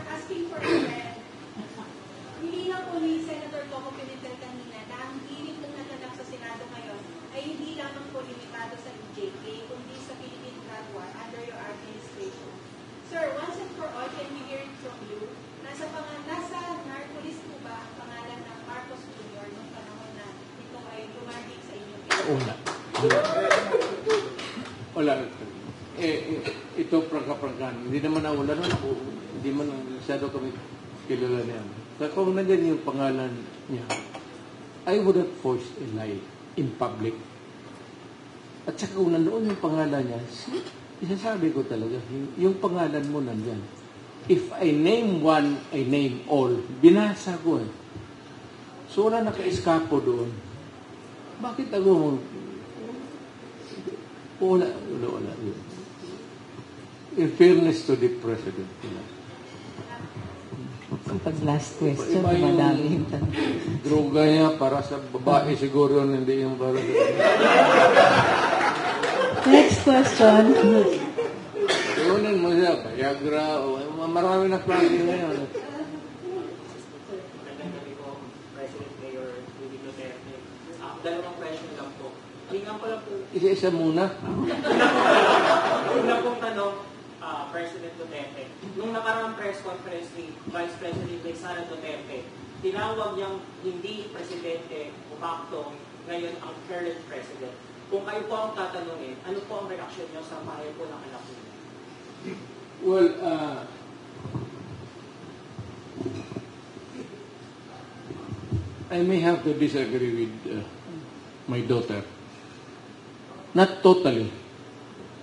asking for a friend. Hindi na po ni Senator Coco Pimentel kanina na ang hiling ng naganap sa Senado ngayon ay hindi lamang po limitado sa EJK, kundi sa Philippine drug war under your administration. Sir, once and for all, can we hear it from you? Nasa narco-list po ba ang pangalan ng Marcos Jr. noong panahon na ito ay lumarbig sa inyo? Wala. Ito prangka-prangkan. Hindi naman nawala nun ako. Hindi man masyado kami kilala niya. So, kung nandiyan yung pangalan niya, I would have forced a lie in public. At saka kung nandoon yung pangalan niya, isasabi ko talaga, yung pangalan mo nandiyan. If I name one, I name all. Binasa ko eh. So wala naka-eskapo doon. Bakit ako wala. In fairness to the President. Pag last question, madami yung tanong. Droga niya para sa babae siguro, hindi yung para sa... Next question. Iunin mo siya, Viagra, o marami na klase ngayon. President Mayor Rudy Duterte. Dalawang question lang po. Tingnan ko lang po. Isa-isa muna. Una pong tanong, President Duterte. Nung nakaraang press conference ni Vice President Sara Duterte, tinawag niyang hindi presidente o facto ngayon ang current president. Kung kayo po ang tatanungin, ano po ang reaksyon niyo sa pahay po ng anak niyo? Well, I may have to disagree with my daughter. Not totally.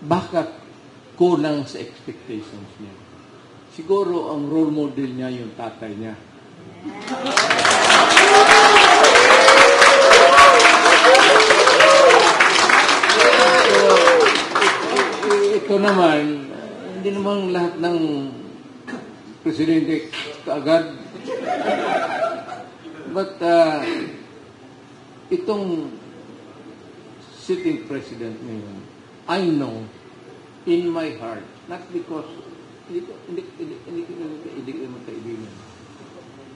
Baka kulang sa expectations niya. Siguro ang role model niya yung tatay niya. So, ito naman, hindi naman lahat ng presidente kaagad. But itong sitting president ngayon, I know in my heart, not because hindi ko magkaibigan.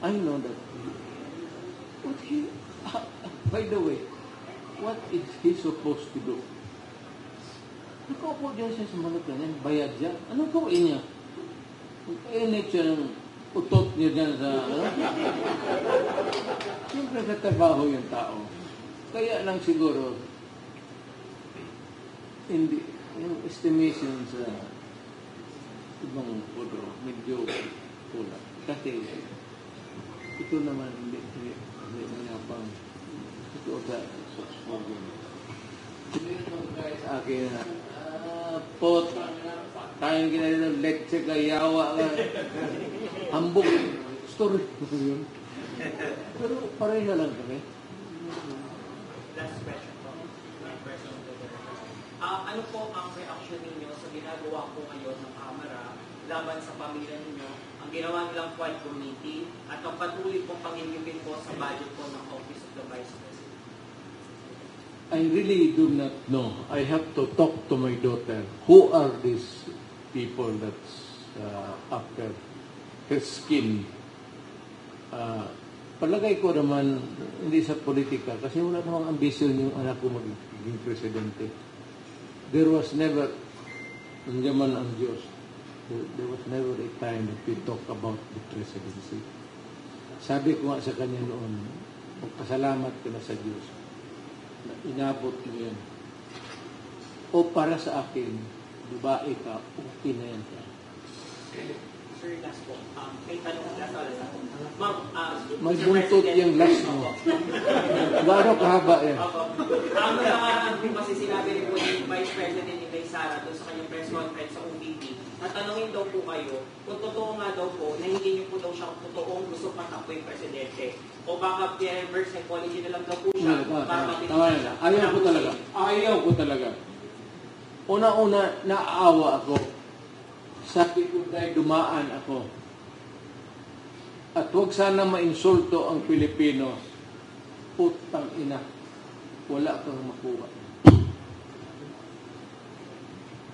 I know that by the way, what is he supposed to do? Nakaupo dyan siya sa mga ganyan, bayad siya. Anong gawin niya? Init siya ng utot niya dyan sa... Siyempre nagtatrabaho yung tao. Kaya lang siguro, hindi, yung estimation sa ibang photo, medyo kulang. Kasi ito naman, hindi mayapang. Ito sa spoken. Sa akin na, pot, tayong ginalito, letse ka, yawa ka, hambog, story ko yun. Pero pareha lang kami. Last question po. Ano po ang reaction ninyo sa ginagawa po ngayon ng Kamara laban sa pamilya ninyo, ang ginawa nilang Quad Committee at ang patuloy pong pangingipin po sa budget po ng Office of the Vice President? I really do not know. I have to talk to my daughter. Who are these people that's after her skin? Palagay ko naman, hindi sa politika, kasi wala namang ambisyon yung anak ko magiging presidente. There was never, nandiyan man ang Diyos, there was never a time that we talk about the presidency. Sabi ko nga sa kanya noon, magpasalamat ka na sa Diyos na inabot mo yan. O para sa akin, babae ka, okay na yan ka. Sir, last po. May tanong last ako. Ma'am, may buntot yung last mo. Gano'ng kahaba yan? Ang nakaraan po kasi sinabi rin po ni Vice President Inday Sara doon sa kanyang press conference sa OVP, natanungin daw po kayo kung totoo nga daw po na hindi niyo po daw siya totoong gusto patakbo yung presidente. O baka reverse psychology na lang daw po siya. Tama na. Ayaw ko talaga. Una-una, naaawa ako. Sabi ko dahil dumaan ako. At huwag sana mainsulto ang Pilipino. Putang ina. Wala kang makuha.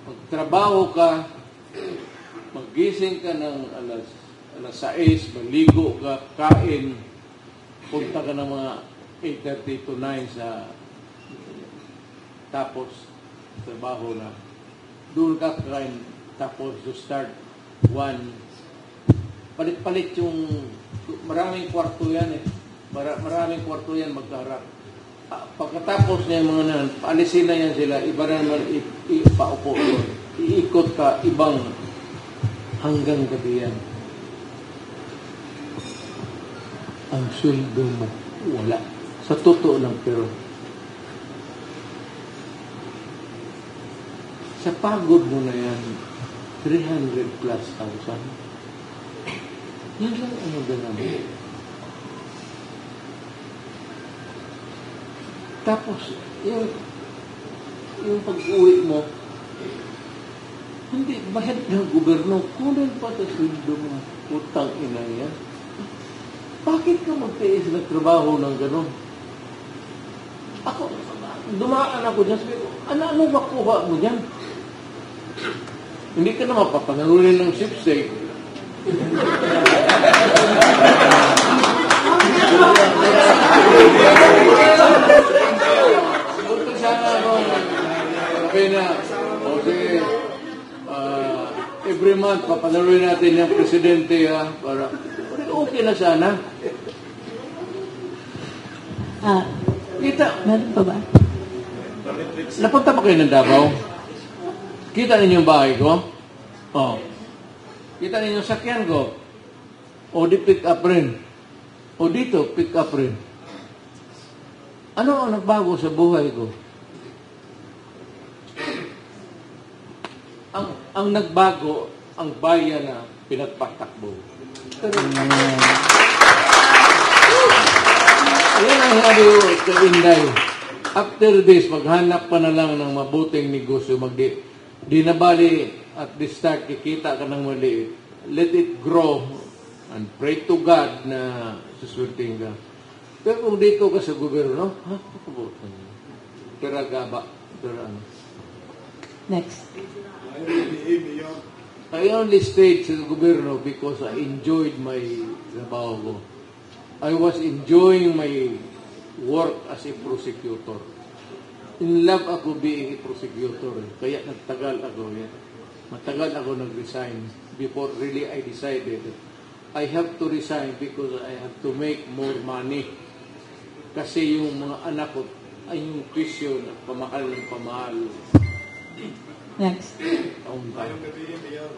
Magtrabaho ka, magising ka ng alas alas 6, maligo ka, kain, punta ka ng mga 8:30 to 9 sa tapos trabaho na. Doon ka kain, tapos to start 1. Palit-palit yung maraming kwarto yan eh. Maraming kwarto yan magkaharap. Pagkatapos niya yung mga nan, paalisin na yan sila, iba na naman ipaupo doon. Iikot ka, ibang hanggang gabi yan. Ang sweldo mo, wala. Sa totoo lang, pero sa pagod mo na yan, 300 plus thousand. Yan lang ang maganda mo. Tapos, yung pag-uwi mo, hindi, mahal ng gobyerno, kunin pa sa sweldo mo, utang ina yan. Bakit ka magtiis ng trabaho ng gano'n? Ako, dumaan ako dyan, sabi ko, ano makuha mo dyan? Hindi ka na mapapangalunin ng sipsig. Punta sana ako, sabi na, o sige, every month, papanalunin natin yung presidente, ha, para, okay na sana. Kita, Meron pa ba? napunta pa kayo ng Davao? Kita ninyo yung bahay ko? Oh. Kita ninyo yung sakyan ko? O di pick up rin? O dito, pick up rin? Ano ang nagbago sa buhay ko? Ang nagbago, ang bayan na pinagpatakbo. Pero, yan ang sabi ko kay Inday. After this, maghanap pa na lang ng mabuting negosyo. Di na bali at the start, kikita ka ng maliit. Let it grow and pray to God na suswerting ka. Pero kung dito ka sa gobyerno, pera gaba. Pera ano. Next. I only stayed sa gobyerno because I enjoyed my trabaho ko. I was enjoying my work as a prosecutor. In love ako being a prosecutor. Kaya nagtagal ako. Matagal ako nag-resign before really I decided I have to resign because I have to make more money. Kasi yung mga anak ko ay yung tuition at pamahal ng pamahal. Next. Ngayong gabi, Mayor,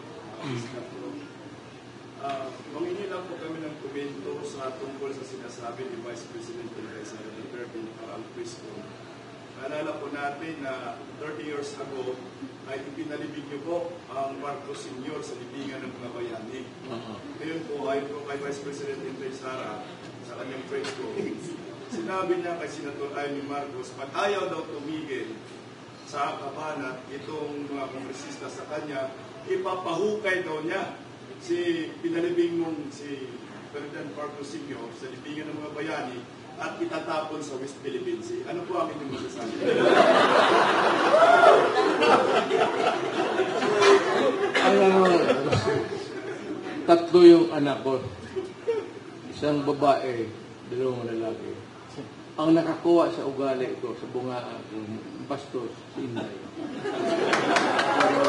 mamingi lang po kami ng komento sa tungkol sa sinasabi ni Vice President Teresa Duterte Al Cristo. Naalala po natin na 30 years ago ay ipinalibig niyo po ang Marcos Sr. sa libingan ng mga bayani. Ngayon po, ayon po kay Vice President Sara sa kanyang press ko, sinabi niya kay Senator Amy Marcos, pag ayaw daw tumigil sa kabanat itong mga kongresista sa kanya, ipapahukay daw niya si pinalibing mong si Ferdinand Marcos Sr. sa libingan ng mga bayani at itatapon sa West Philippine Sea. Ano po ang inyong masasabi? Tatlo yung anak ko. Isang babae, dalawang lalaki. Ang nakakuha sa ugali ko, sa bungaan ko, bastos, si Inday. Pero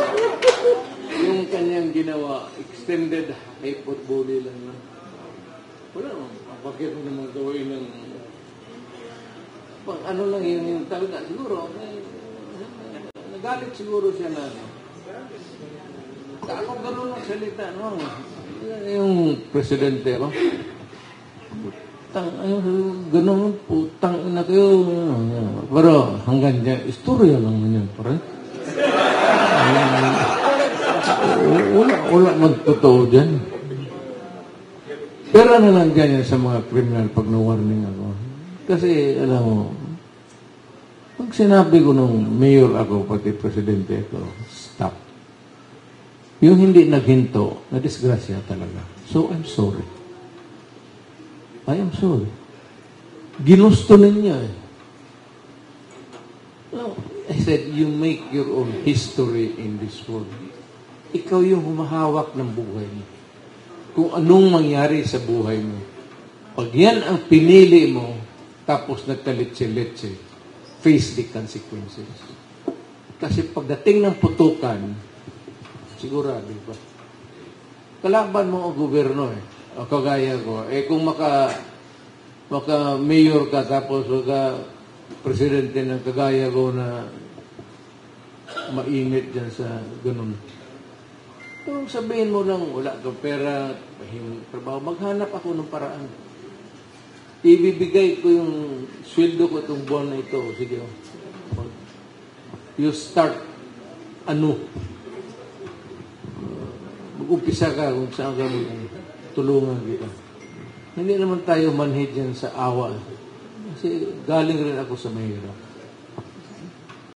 yung kanyang ginawa, extended hyperbole lang na. Wala naman. Bakit mo naman gawin ng ano lang yung talaga siguro nagalit siguro siya na ako gano'n ang salita no yung presidente ko gano'n putang ina kayo pero hanggang dyan istorya lang yan pare wala man totoo dyan pero na lang dyan sa mga criminal pag na-warning ako. Kasi, alam mo, pag sinabi ko nung mayor ako, pati presidente ako, stop. Yung hindi naghinto, na-disgrasya talaga. So, I'm sorry. I am sorry. Ginusto ninyo eh. No, I said, you make your own history in this world. Ikaw yung humahawak ng buhay mo. kung anong mangyari sa buhay mo. Pag yan ang pinili mo, tapos nagkaletse-letse, face the consequences. Kasi pagdating ng putukan, sigurado ba? Kalaban mo ang gobyerno eh. O kagaya ko. Kung maka-mayor ka tapos presidente ng kagaya ko na mainit dyan sa ganun. Kung sabihin mo lang, wala kang pera, mahimong trabaho, maghanap ako ng paraan. Ibibigay ko yung sweldo ko itong buwan na ito. Sige, you start mag-umpisa ka kung saan ka tulungan kita. Hindi naman tayo manhid yan sa awa. Kasi galing rin ako sa mahirap.